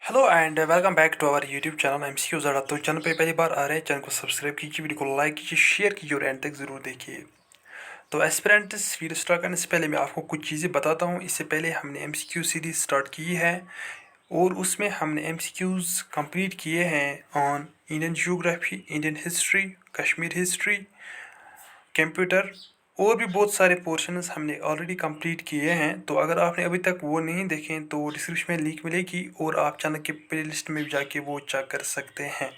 Hello and welcome back to our YouTube channel MCQ ज़रा। तो channel पे पहली बार आ रहे हैं, चैनल को सब्सक्राइब कीजिए, वीडियो को लाइक कीजिए, शेयर कीजिए और एंड तक ज़रूर देखिए। तो एस्पिरेंट्स वीडियो स्टार्ट करने से पहले मैं आपको कुछ चीज़ें बताता हूँ। इससे पहले हमने एमसीक्यू सीरीज स्टार्ट की है और उसमें हमने एमसीक्यूज़ कंप्लीट किए हैं on Indian geography, Indian history, Kashmir history, computer और भी बहुत सारे पोर्शंस हमने ऑलरेडी कंप्लीट किए हैं। तो अगर आपने अभी तक वो नहीं देखे तो डिस्क्रिप्शन में लिंक मिलेगी और आप चैनल के प्लेलिस्ट में भी जाके वो चेक कर सकते हैं।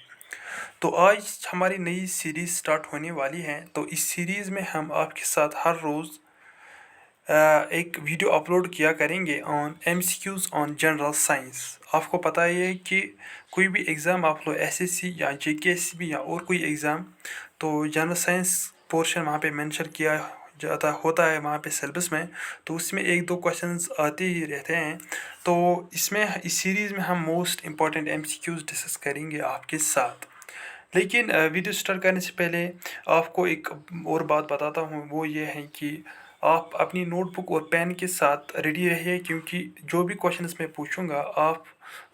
तो आज हमारी नई सीरीज़ स्टार्ट होने वाली है। तो इस सीरीज़ में हम आपके साथ हर रोज़ एक वीडियो अपलोड किया करेंगे on MCQs on general science. आपको पता ही है कि कोई भी एग्ज़ाम आप लो एसएससी या जेकेएससी या और कोई एग्ज़ाम, तो जनरल साइंस पोर्शन वहाँ पे मेंशन किया जाता होता है वहाँ पे सिलेबस में। तो उसमें एक दो क्वेश्चंस आते ही रहते हैं। तो इसमें इस सीरीज़ में हम मोस्ट इम्पॉर्टेंट एमसीक्यूज़ डिस्कस करेंगे आपके साथ। लेकिन वीडियो स्टार्ट करने से पहले आपको एक और बात बताता हूँ, वो ये है कि आप अपनी नोटबुक और पेन के साथ रेडी रहिए, क्योंकि जो भी क्वेश्चंस मैं पूछूंगा आप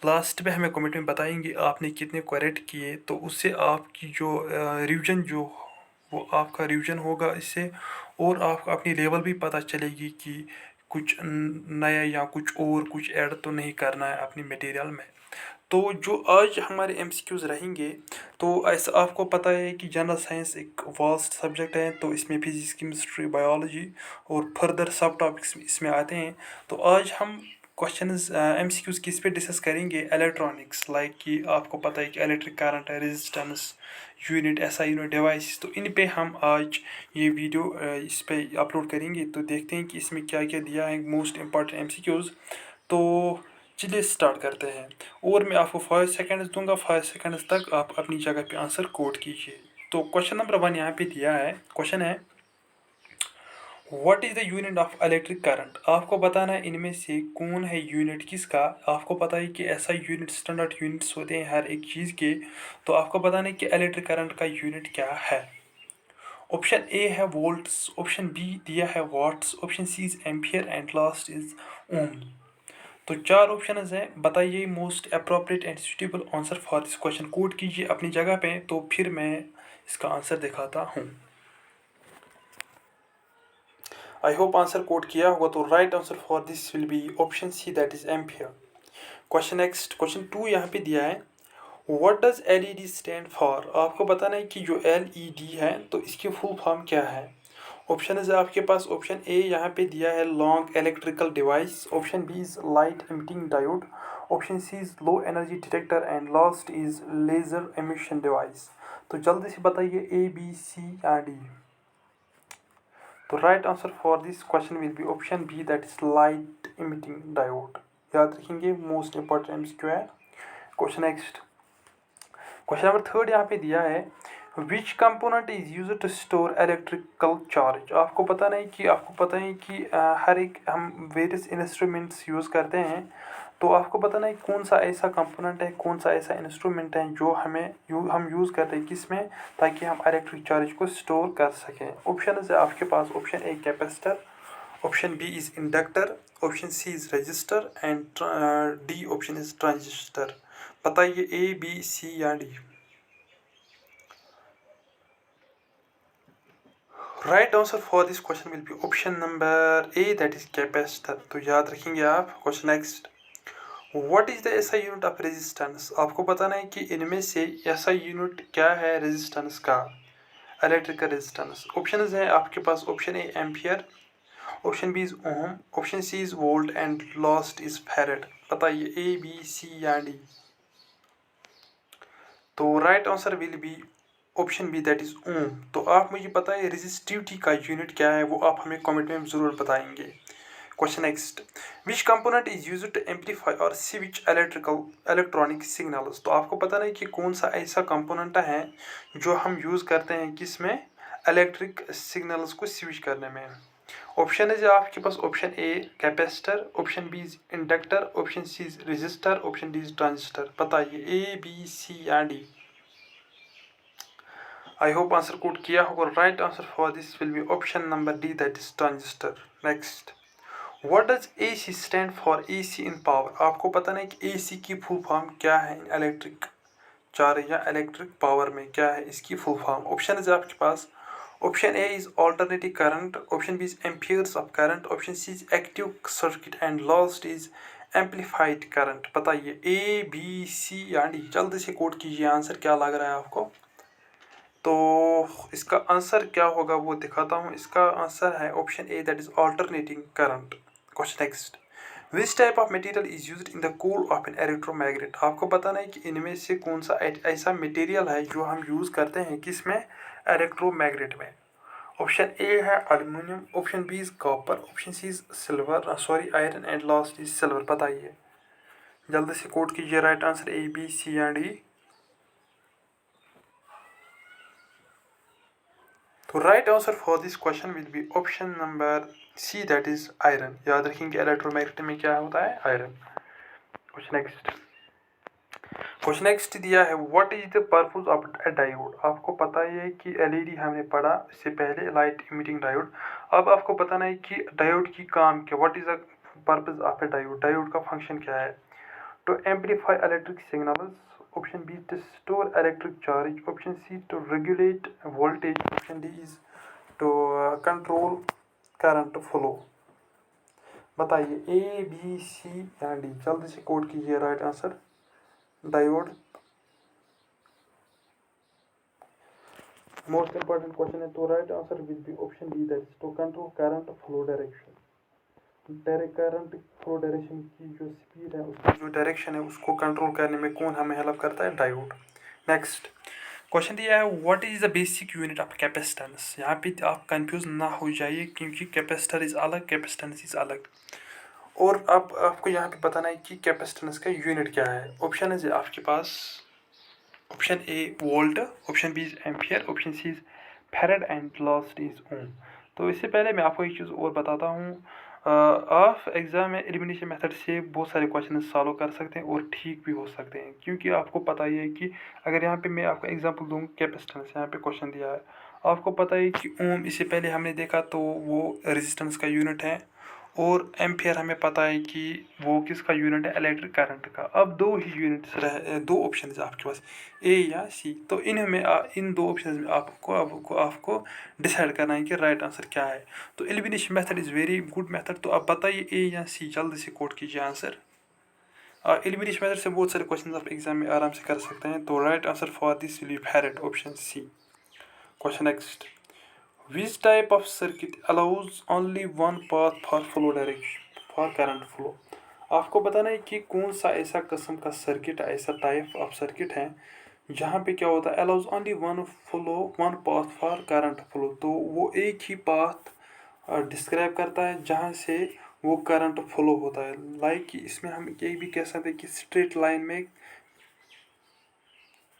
लास्ट में हमें कमेंट में बताएंगे आपने कितने करेक्ट किए। तो उससे आपकी जो रिवीजन जो वो आपका रिवीजन होगा इससे, और आपको अपनी लेवल भी पता चलेगी कि कुछ नया या कुछ और कुछ ऐड तो नहीं करना है अपनी मटेरियल में। तो जो आज हमारे एमसीक्यूज़ रहेंगे, तो ऐसा आपको पता है कि जनरल साइंस एक वास्ट सब्जेक्ट है। तो इसमें फिजिक्स, केमिस्ट्री, बायोलॉजी और फर्दर सब टॉपिक्स इसमें आते हैं। तो आज हम क्वेश्चंस एमसीक्यूज़ किस पे डिस्कस करेंगे, इलेक्ट्रॉनिक्स, लाइक कि आपको पता है कि इलेक्ट्रिक करंट है, रेजिस्टेंस यूनिट, ऐसा यूनिट, डिवाइस। तो इन पे हम आज ये वीडियो इस पे अपलोड करेंगे। तो देखते हैं कि इसमें क्या क्या दिया है मोस्ट इम्पॉर्टेंट एमसीक्यूज़। तो चलिए स्टार्ट करते हैं और मैं आपको 5 सेकंड्स दूंगा। 5 सेकंड्स तक आप अपनी जगह पे आंसर कोड कीजिए। तो क्वेश्चन नंबर 1 यहाँ पे दिया है। क्वेश्चन है, what is the unit of electric current. आपको बताना है इनमें से कौन है यूनिट किसका। आपको पता है कि ऐसा यूनिट, स्टैंडर्ड यूनिट्स होते हैं हर एक चीज़ के। तो आपको बताना है कि इलेक्ट्रिक करंट का यूनिट क्या है। ऑप्शन ए है वोल्ट्स, ऑप्शन बी दिया है watts, option C is ampere and last is ohm. तो 4 ऑप्शन हैं, बताइए most appropriate and suitable answer for this question. Code कीजिए अपनी जगह पे, तो फिर मैं इसका आंसर दिखाता हूँ। आई होप आंसर कोड किया होगा। तो right answer for this will be option C, that is ampere. Question next, question 2 यहाँ पे दिया है, what does LED stand for. आपको बताना है कि जो एलईडी है तो इसकी फुल फॉर्म क्या है। ऑप्शन है आपके पास, ऑप्शन ए यहाँ पे दिया है long electrical device, option B is light emitting diode, option C is low energy detector and last is laser emission device. तो जल्दी से बताइए ए, बी, सी या डी। तो right answer for this question will be option B, that is light emitting diode. याद रखेंगे, most important MCQ है। Question next, question number 3 यहाँ पे दिया है, which component is use to store electrical charge. आपको पता नहीं कि आपको पता है कि हर एक हम वेरियस इंस्ट्रूमेंट्स यूज़ करते हैं। तो आपको पता नहीं कौन सा ऐसा कंपोनेंट है, कौन सा ऐसा इंस्ट्रूमेंट है जो हम यूज़ करते हैं किस में, ताकि हम इलेक्ट्रिक चार्ज को स्टोर कर सकें। ऑप्शन है आपके पास, option A capacitor, option B is inductor, option C is resistor and D option is transistor. बताइए ए, बी, सी या D. Right answer for this question will be option number A, that is capacitor. तो याद रखेंगे आप। Question next, what is the SI unit of resistance. आपको बताना है कि इनमें से एसआई यूनिट क्या है रेजिस्टेंस का, इलेक्ट्रिकल रेजिस्टेंस। ऑप्शन है आपके पास, option A ampere, option B is ohm, option C is volt and last is farad. बताइए ए, बी, सी या डी। तो right answer will be option B, that is ohm. तो आप मुझे बताइए रेजिस्टिविटी का यूनिट क्या है, वो आप हमें कमेंट में ज़रूर बताएंगे। Question next, which component is use to amplify और स्विच इलेक्ट्रॉनिक सिग्नल्स। तो आपको पता नहीं कि कौन सा ऐसा कंपोनेंट है जो हम यूज़ करते हैं किसमें, इलेक्ट्रिक सिग्नल्स को स्विच करने में। ऑप्शन है आपके पास, option A capacitor, option B is inductor, option C is resistor, option D is transistor. बताइए ए, बी, सी या D. I hope answer code किया होगा। Right answer for this will be option number D, that is transistor. Next, what does A C stand for? A C in power. आपको पता नहीं कि ए सी की full form क्या है इलेक्ट्रिक चार्ज या इलेक्ट्रिक पावर में, क्या है इसकी फुल फॉर्म। ऑप्शन है आपके पास। Option A is alternative current, option B is amperes of current, option C is active circuit and last is amplified current. बताइए ए बी सी या डी। जल्दी से कोड कीजिए आंसर क्या लग रहा है आपको। तो इसका आंसर क्या होगा वो दिखाता हूँ। इसका आंसर है option A, that is alternating current. Question next, which type of material is used in the core of an electromagnet. आपको बताना है कि इनमें से कौन सा ऐसा मटेरियल है जो हम यूज़ करते हैं किसमें, इलेक्ट्रोमैग्नेट में। ऑप्शन ए है एल्यूमिनियम, option B is copper, option C is silver sorry iron and last is silver. बताइए जल्दी से कोड कीजिए right answer A B C या डी। तो right answer for this question will be option number C, that is iron. याद रखेंगे electromagnet में क्या होता है, आयरन। क्वेश्चन नेक्स्ट दिया है, what is the purpose of a diode. आपको पता ही है कि एलईडी हमने पढ़ा इससे पहले, लाइट इमिटिंग डायोड। अब आपको बताना है कि डायोड की काम क्या, what is the purpose of a diode. Diode का फंक्शन क्या है। To amplify electric signals, option B to store electric charge, option C to regulate voltage, option D is to control current flow. बताइए A B C या D. जल्दी से code कीजिए right answer. Diode most important question है, तो right answer will be option D, that is to control current flow direction. Direct current flow direction की जो speed है, उसकी जो डायरेक्शन है उसको कंट्रोल करने में कौन हमें हेल्प करता है, डायोड। नेक्स्ट क्वेश्चन दिया है, what is the basic unit of capacitance. यहाँ पे आप कंफ्यूज ना हो जाइए क्योंकि कैपेसिटर इज अलग, कैपेसिटेंस इज अलग। और अब आपको यहाँ पे बताना है कि कैपेसिटेंस का यूनिट क्या है। ऑप्शन है आपके पास, option A volt, option B is ampere, option C is farad and last is ohm. तो इससे पहले मैं आपको एक चीज़ और बताता हूँ। आप एग्ज़ाम में एलिमिनेशन मेथड से बहुत सारे क्वेश्चन सॉल्व कर सकते हैं और ठीक भी हो सकते हैं, क्योंकि आपको पता ही है कि अगर यहाँ पे मैं आपको एग्जांपल दूँ कैपेसिटेंस, यहाँ पे क्वेश्चन दिया है, आपको पता है कि ओम इससे पहले हमने देखा तो वो रेजिस्टेंस का यूनिट है, और एम्पियर हमें पता है कि वो किसका यूनिट है, इलेक्ट्रिक करंट का। अब दो ही यूनिट्स रहे, दो ऑप्शन है आपके पास, ए या सी। तो इनमें इन दो ऑप्शन में आपको डिसाइड करना है कि राइट आंसर क्या है। तो elimination method is very good method. तो आप बताइए ए या सी, जल्दी से कोड कीजिए आंसर। एलिमिनेशन मेथड से बहुत सारे क्वेश्चन आप एग्जाम में आराम से कर सकते हैं। तो right answer for this will be farad, option C. Question next, which type of circuit allows only one path for flow direction for current flow। आपको बताना है कि कौन सा ऐसा किस्म का सर्किट, ऐसा टाइप ऑफ सर्किट है जहाँ पे क्या होता है, allows only one path for current flow. तो वो एक ही पाथ डिस्क्राइब करता है जहाँ से वो करंट फ्लो होता है। लाइक इसमें हम ये भी कह सकते हैं कि स्ट्रेट लाइन में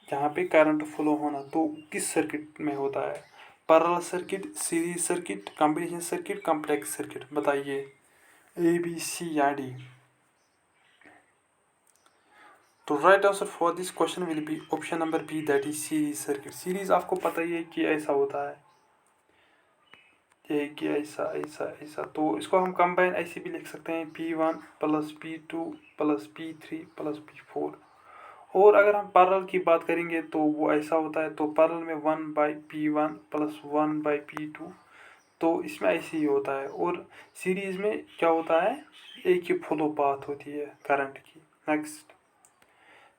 जहाँ पे करंट फ्लो होना, तो किस सर्किट में होता है, parallel circuit, series circuit, combination circuit, complex circuit. बताइए ए बी सी या डी। तो right answer for this question will be option number B, that is series circuit. Series आपको पता ही है कि ऐसा होता है, एक ऐसा ऐसा ऐसा। तो इसको हम कंबाइन ऐसे भी लिख सकते हैं, P1 plus P2 plus P3 plus P4। और अगर हम पैरेलल की बात करेंगे तो वो ऐसा होता है, तो पैरेलल में 1/P1 प्लस 1/P2, तो इसमें ऐसे ही होता है। और सीरीज में क्या होता है, एक ही फ्लो पाथ होती है करंट की।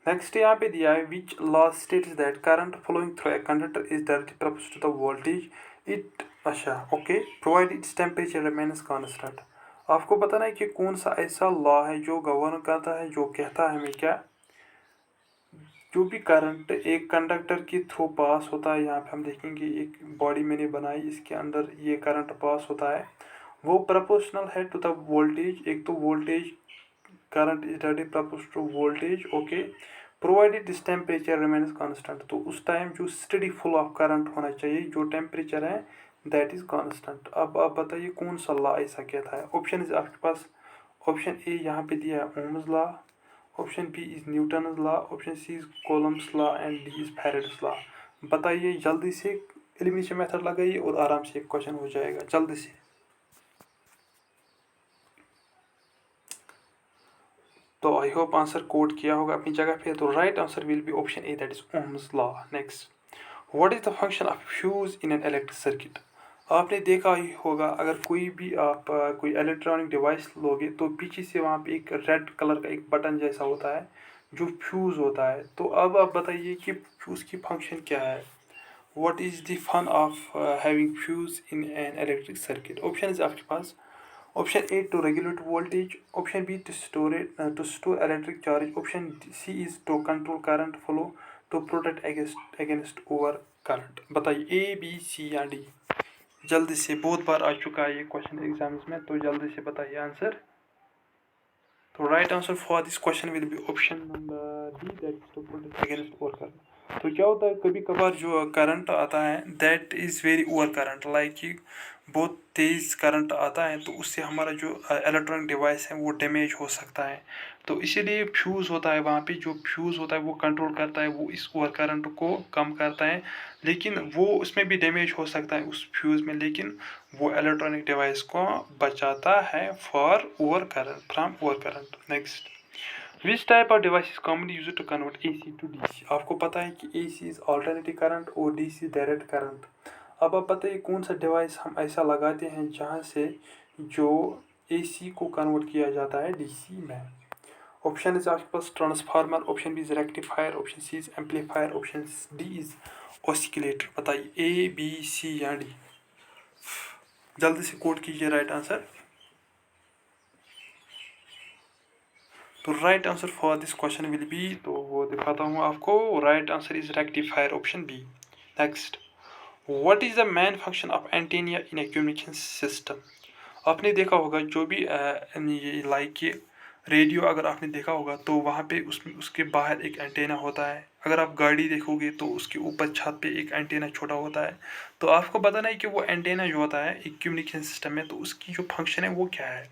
नेक्स्ट यहाँ पे दिया है, which law states that current flowing through a conductor is directly proportional to the voltage it, अच्छा okay, provide its temperature remains constant. आपको बताना है कि कौन सा ऐसा लॉ है जो गवर्न करता है, जो कहता है हमें क्या, जो भी करंट एक कंडक्टर के थ्रू पास होता है, यहाँ पे हम देखेंगे एक बॉडी मैंने बनाई, इसके अंदर ये करंट पास होता है, वो प्रोपोर्शनल है टू द वोल्टेज। एक तो voltage, current is directly proportional to voltage, okay, provided this temperature remains constant. तो उस टाइम जो स्टडी फ्लो ऑफ करंट होना चाहिए, जो टेम्परेचर है दैट इज कांस्टेंट। अब आप बताइए कौन सा लॉ ऐसा कहता है। ऑप्शन इज आपके पास, ऑप्शन ए यहाँ पे दिया है Ohm's law, option B is Newton's law, option C is Coulomb's law and D is Faraday's law. बताइए जल्दी से, एलिमिनेशन मेथड लगाइए और आराम से एक क्वेश्चन हो जाएगा, जल्दी से। तो आई होप आंसर कोड किया होगा अपनी जगह पे। तो right answer will be option A, that is Ohm's law. Next, what is the function of fuse in an electric circuit. आपने देखा ही होगा, अगर कोई भी आप कोई इलेक्ट्रॉनिक डिवाइस लोगे तो पीछे से वहाँ पे एक रेड कलर का एक बटन जैसा होता है जो फ्यूज़ होता है। तो अब आप बताइए कि फ्यूज़ की फंक्शन क्या है। What is the fun of having fuse in an electric circuit. Option is आपके पास, option A to regulate voltage, option B to store electric charge, option C is to control current flow, to protect against over current. बताइए A B C या D. जल्दी से, बहुत बार आ चुका है ये क्वेश्चन एग्जाम्स में, तो जल्दी से बताइए आंसर। तो right answer for this question will be option number D, that is to protect against over current. तो क्या होता है, कभी कभार जो करंट आता है that is very over current, like कि बहुत तेज़ करंट आता है, तो उससे हमारा जो इलेक्ट्रॉनिक डिवाइस है वो डैमेज हो सकता है। तो इसीलिए फ्यूज़ होता है, वहाँ पे जो फ्यूज़ होता है वो कंट्रोल करता है, वो इस ओवर करंट को कम करता है। लेकिन वो उसमें भी डैमेज हो सकता है उस फ्यूज़ में, लेकिन वो इलेक्ट्रॉनिक डिवाइस को बचाता है for over current, from over current. Next, which type of device is commonly use to convert AC to DC। आपको पता है कि AC इज ऑल्टरनेटिव करंट और DC डायरेक्ट करंट। अब आप बताइए कौन सा डिवाइस हम ऐसा लगाते हैं जहाँ से जो AC को कन्वर्ट किया जाता है DC में। ऑप्शन इज आपके पास transformer, option B is rectifier, option C is amplifier, option D is oscillator. बताइए ए बी सी या डी। जल्दी से कोड कीजिए राइट आंसर। तो right answer for this question will be, तो वो दिखाता हूँ आपको, right answer is rectifier, option B. Next, what is the main function of antenna in a communication system. आपने देखा होगा जो भी ये लाइक ये रेडियो अगर आपने देखा होगा तो वहाँ पे उसमें उसके बाहर एक एंटेना होता है। अगर आप गाड़ी देखोगे तो उसके ऊपर छत पे एक एंटेना छोटा होता है। तो आपको बताना है कि वो एंटेना जो होता है एक कम्युनिकेशन सिस्टम में, तो उसकी जो फंक्शन है वो क्या है।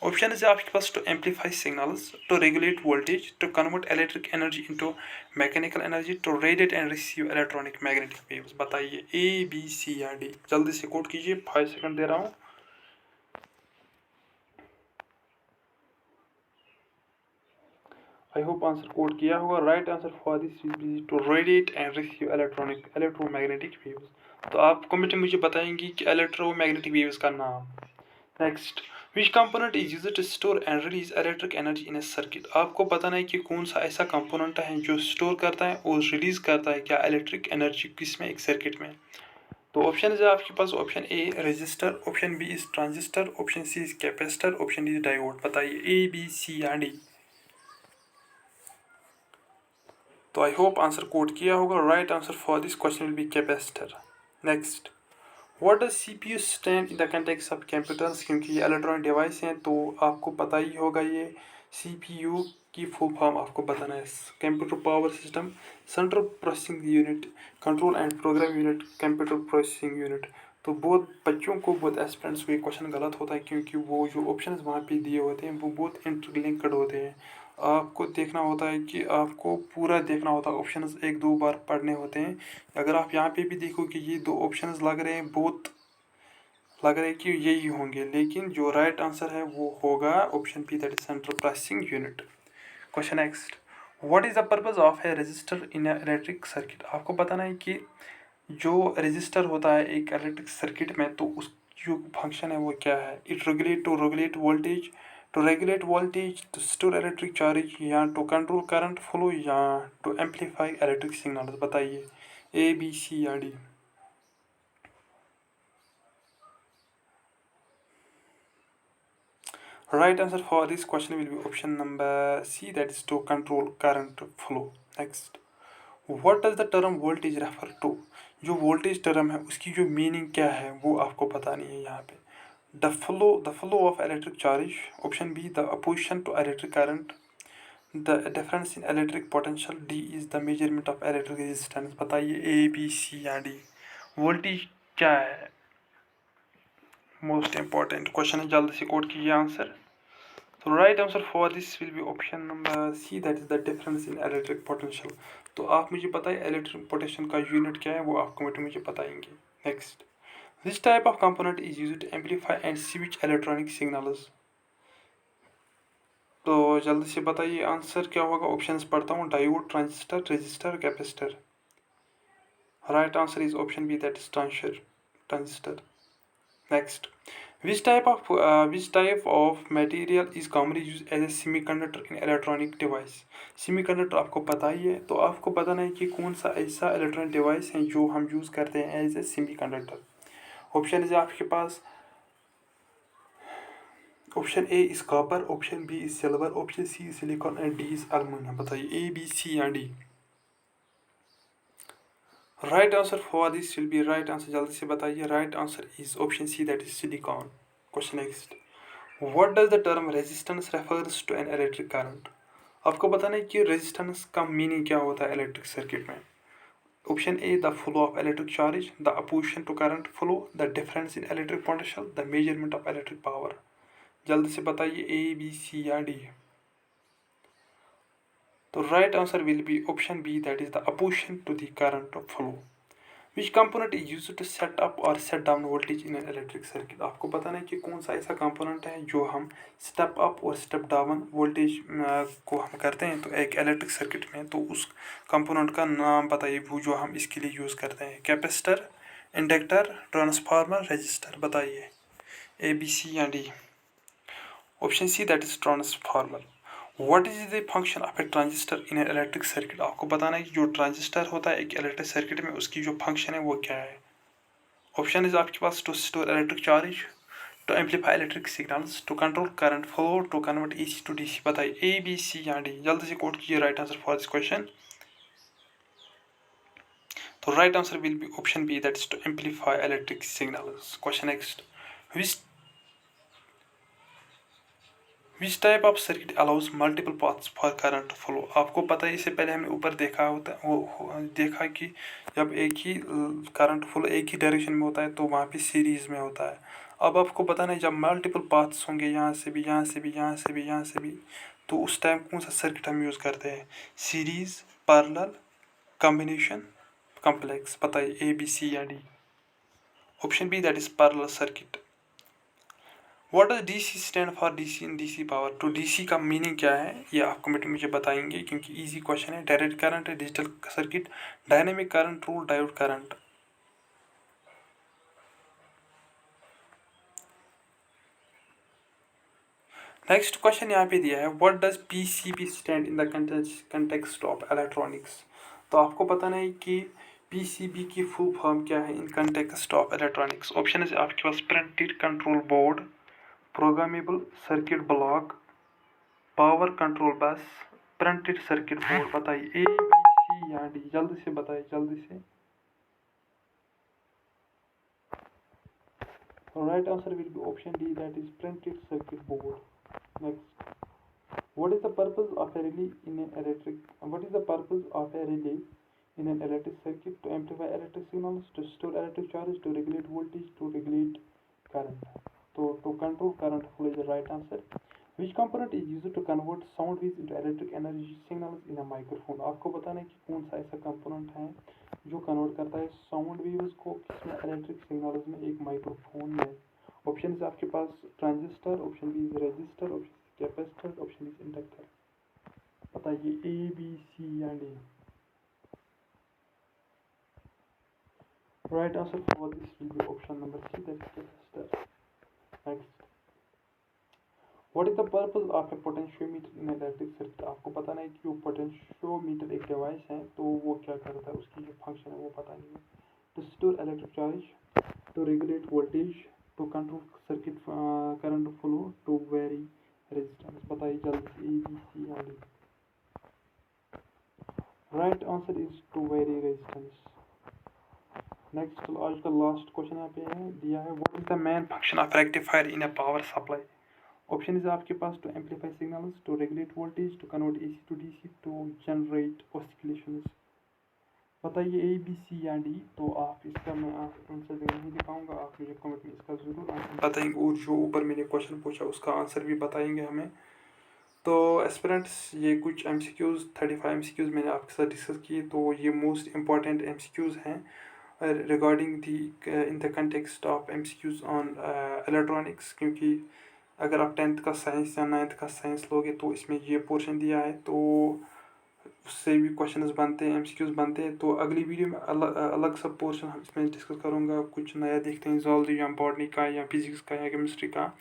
ऑप्शन है आपके पास, to amplify signals, to regulate voltage, to convert electric energy into mechanical energy, to radiate and receive electronic magnetic waves. बताइए ए बी सी या डी। जल्दी से कोड कीजिए, 5 सेकंड दे रहा हूँ। आई होप आंसर कोड किया होगा। Right answer for this will be to radiate and receive electromagnetic waves. तो आप कमेंट में मुझे बताएंगे कि इलेक्ट्रोमैग्नेटिक वेव्स का नाम। Next, which component is used to store and release electric energy in a circuit. आपको बताना है कि कौन सा ऐसा कंपोनेंट है जो स्टोर करता है और रिलीज करता है क्या इलेक्ट्रिक एनर्जी किसमें, एक सर्किट में। तो ऑप्शन है आपके पास, option A resistor, option B is transistor, option C is capacitor, option D is diode. बताइए ए बी सी या डी। तो आई होप आंसर कोड किया होगा। Right answer for this question will B capacitor. Next, what does CPU stand in the context of computers. क्योंकि ये electronic device हैं तो आपको पता ही होगा ये CPU की फुल फॉर्म आपको बताना है। Computer power system, central processing unit, control and program unit, computer processing unit. तो बहुत बच्चों को, बहुत एस्पिरेंट्स को ये क्वेश्चन गलत होता है क्योंकि वो जो ऑप्शंस वहाँ पे दिए होते हैं वो बहुत इंटरलिंक्ड होते हैं। आपको देखना होता है कि आपको पूरा देखना होता है, ऑप्शंस एक दो बार पढ़ने होते हैं। अगर आप यहाँ पे भी देखो कि ये दो ऑप्शंस लग रहे हैं, बहुत लग रहा है कि यही होंगे, लेकिन जो राइट आंसर है वो होगा option B, that is central processing unit. Question next, what is the purpose of a register in electric circuit. आपको बताना है कि जो रजिस्टर होता है एक इलेक्ट्रिक सर्किट में, तो उस जो फंक्शन है वो क्या है। It regulate, to regulate voltage, to regulate voltage, to store electric charge, या टू कंट्रोल करंट फ्लो, या टू एम्पलीफाई इलेक्ट्रिक सिग्नल। बताइए ए बी सी या D. Right answer for this question will be option number C, that is to control current flow. Next, what does the term voltage refer to। जो voltage term है उसकी जो meaning क्या है वो आपको बतानी है यहाँ पे। The flow of electric charge, option B the opposition to electric current, the difference in electric potential, D is the measurement of electric resistance। बताइए A B C या D। voltage क्या है, मोस्ट इम्पॉर्टेंट क्वेश्चन है, जल्दी से code कीजिए answer. तो right answer for this will be option number C, that is the difference in electric potential. तो आप मुझे बताइए इलेक्ट्रिक पोटेंशियल का यूनिट क्या है, वो आप कमेंट में मुझे बताएंगे। Next, this type of component is used to amplify and switch electronic signals. तो जल्दी से बताइए आंसर क्या होगा। ऑप्शंस पढ़ता हूँ, diode, transistor, resistor, capacitor. Right answer is option B, that is transistor. Next, which type of material is commonly used as a semiconductor in electronic device? Semiconductor आपको पता ही है, तो आपको बताना है कि कौन सा ऐसा इलेक्ट्रॉनिक डिवाइस है जो हम यूज़ करते हैं एज ए सेमीकंडक्टर। ऑप्शन है आपके पास, option A is copper, option B is silver, option C is silicon and D is aluminium. बताइए ए, बी, सी या D. Right answer for this will be right answer. जल्दी से बताइए। Right answer is option C, that is silicon. Question next, what does the term resistance refers to an electric current? आपको बताना है कि resistance का meaning क्या होता है इलेक्ट्रिक सर्किट में। Option A, the flow of electric charge, the opposition to current flow, the difference in electric potential, the measurement of electric power. जल्दी से बताइए ए, बी, सी या डी। तो right answer will be option B, that is the opposition to the current flow. Which component is use to set up और set down voltage in an electric circuit? आपको बताना है कि कौन सा ऐसा कंपोनेंट है जो हम स्टेप अप और स्टेप डाउन वोल्टेज को हम करते हैं तो एक इलेक्ट्रिक सर्किट में। तो उस कंपोनेंट का नाम बताइए वो जो हम इसके लिए यूज़ करते हैं। Capacitor, inductor, transformer, register. बताइए ए, बी, सी या D. Option C, that is transformer. What is the function of a transistor in an electric circuit? आपको बताना है कि जो ट्रांजिस्टर होता है एक इलेक्ट्रिक सर्किट में उसकी जो फंक्शन है वो क्या है। ऑप्शन इज आपके पास, to store electric charge, to amplify electric signals, to control current flow, to convert AC to DC. बताइए ए, बी, सी या डी। जल्दी से कोड कीजिए right answer for this question. तो right answer will be option B, that is to amplify electric signals. Question next, which type of circuit allows multiple paths for current flow? आपको पता है इससे पहले हमने ऊपर देखा होता देखा कि जब एक ही करंट फ्लो एक ही डायरेक्शन में होता है तो वहाँ पे सीरीज में होता है। अब आपको बताना है जब मल्टीपल पाथ्स होंगे, यहाँ से भी, यहाँ से भी, यहाँ से भी, यहाँ से भी, तो उस टाइम कौन सा सर्किट हम यूज़ करते हैं? Series, parallel, combination, complex. बताइए ए, बी, सी या D. Option B, that is parallel circuit. What does DC stand for? DC in DC power. तो डीसी का मीनिंग क्या है ये आप कमेंट में मुझे बताएंगे क्योंकि इजी क्वेश्चन है। डायरेक्ट करंट है, digital circuit, dynamic current rule, diode current. Next question यहाँ पे दिया है, what does PCB stand in the context of electronics? तो आपको बताना है कि पीसीबी की फुल फॉर्म क्या है in context of electronics. Option है आपके पास, printed control board, programmable circuit block, power control bus, printed circuit board. बताइए ए, बी, सी या डी। जल्दी से बताइए, जल्दी से। Right answer will be option D, that is printed circuit board. Next, what is the purpose of a relay in an electric what is the purpose of a relay in an electric circuit? To amplify electric signals, to store electric charge, to regulate voltage, to regulate current. So to control current flow is the right answer. Which component is used to convert sound waves into electric energy signals in a microphone? आपको बताना है कि कौन सा ऐसा component है जो convert करता है साउंड वेव्स को किसमें, इलेक्ट्रिक सिग्नल्स में, एक माइक्रोफोन में। ऑप्शन है आपके पास, transistor, option B is resistor, option capacitor, option is inductor. बताइए ए, बी, सी या D. Right answer for this will be option number C, that is capacitor. Next, what is the purpose of a potentiometer in electric circuit? आपको पता नहीं कि वो potentiometer एक device है तो वो क्या करता है, उसकी जो फंक्शन है वो पता नहीं है। To store electric charge, to regulate voltage, to control circuit current flow, to vary resistance. बताइए जल्दी ए, बी, सी या D. Right answer is to vary resistance. Next, आज का लास्ट क्वेश्चन यहाँ पे है दिया है, what is the main function of rectifier in a power supply? Option is आपके पास, to amplify signals, to regulate voltage, to convert AC to DC, to generate oscillations. बताइए ए, बी, सी या D. तो आप इसका मैं answer नहीं दिखाऊंगा, आप मुझे कमेंट में इसका ज़रूर आंसर बताएंगे और जो ऊपर मैंने क्वेश्चन पूछा उसका आंसर भी बताएंगे हमें। तो एस्पिरेंट्स, ये कुछ एमसीक्यूज़ 35 एमसीक्यूज़ मैंने आपके साथ डिस्कस किए, तो ये मोस्ट इम्पॉर्टेंट एमसीक्यूज़ हैं regarding the in the context of MCQs on electronics, क्योंकि अगर आप 10th का साइंस या 9th का साइंस लोगे तो इसमें ये पोर्शन दिया है, तो उससे भी क्वेश्चंस बनते हैं, एमसीक्यूज बनते हैं। तो अगली वीडियो में अलग अलग सब पोर्शन हम इसमें डिस्कस करूँगा, कुछ नया देखते हैं जूलॉजी या बॉटनी का या फिजिक्स का या केमिस्ट्री का।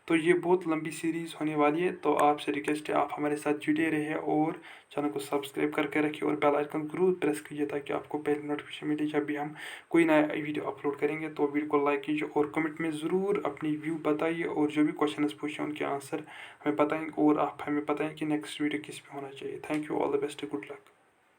तो ये बहुत लंबी सीरीज़ होने वाली है, तो आपसे रिक्वेस्ट है आप हमारे साथ जुड़े रहिए और चैनल को सब्सक्राइब करके रखिए और बेल आइकन जरूर प्रेस कीजिए ताकि आपको पहले नोटिफिकेशन मिले जब भी हम कोई नया वीडियो अपलोड करेंगे। तो वीडियो को लाइक कीजिए और कमेंट में ज़रूर अपनी व्यू बताइए और जो भी क्वेश्चन पूछे उनके आंसर हमें बताएंगे और आप हमें बताएं कि नेक्स्ट वीडियो किस पे होना चाहिए। Thank you, all the best, good luck.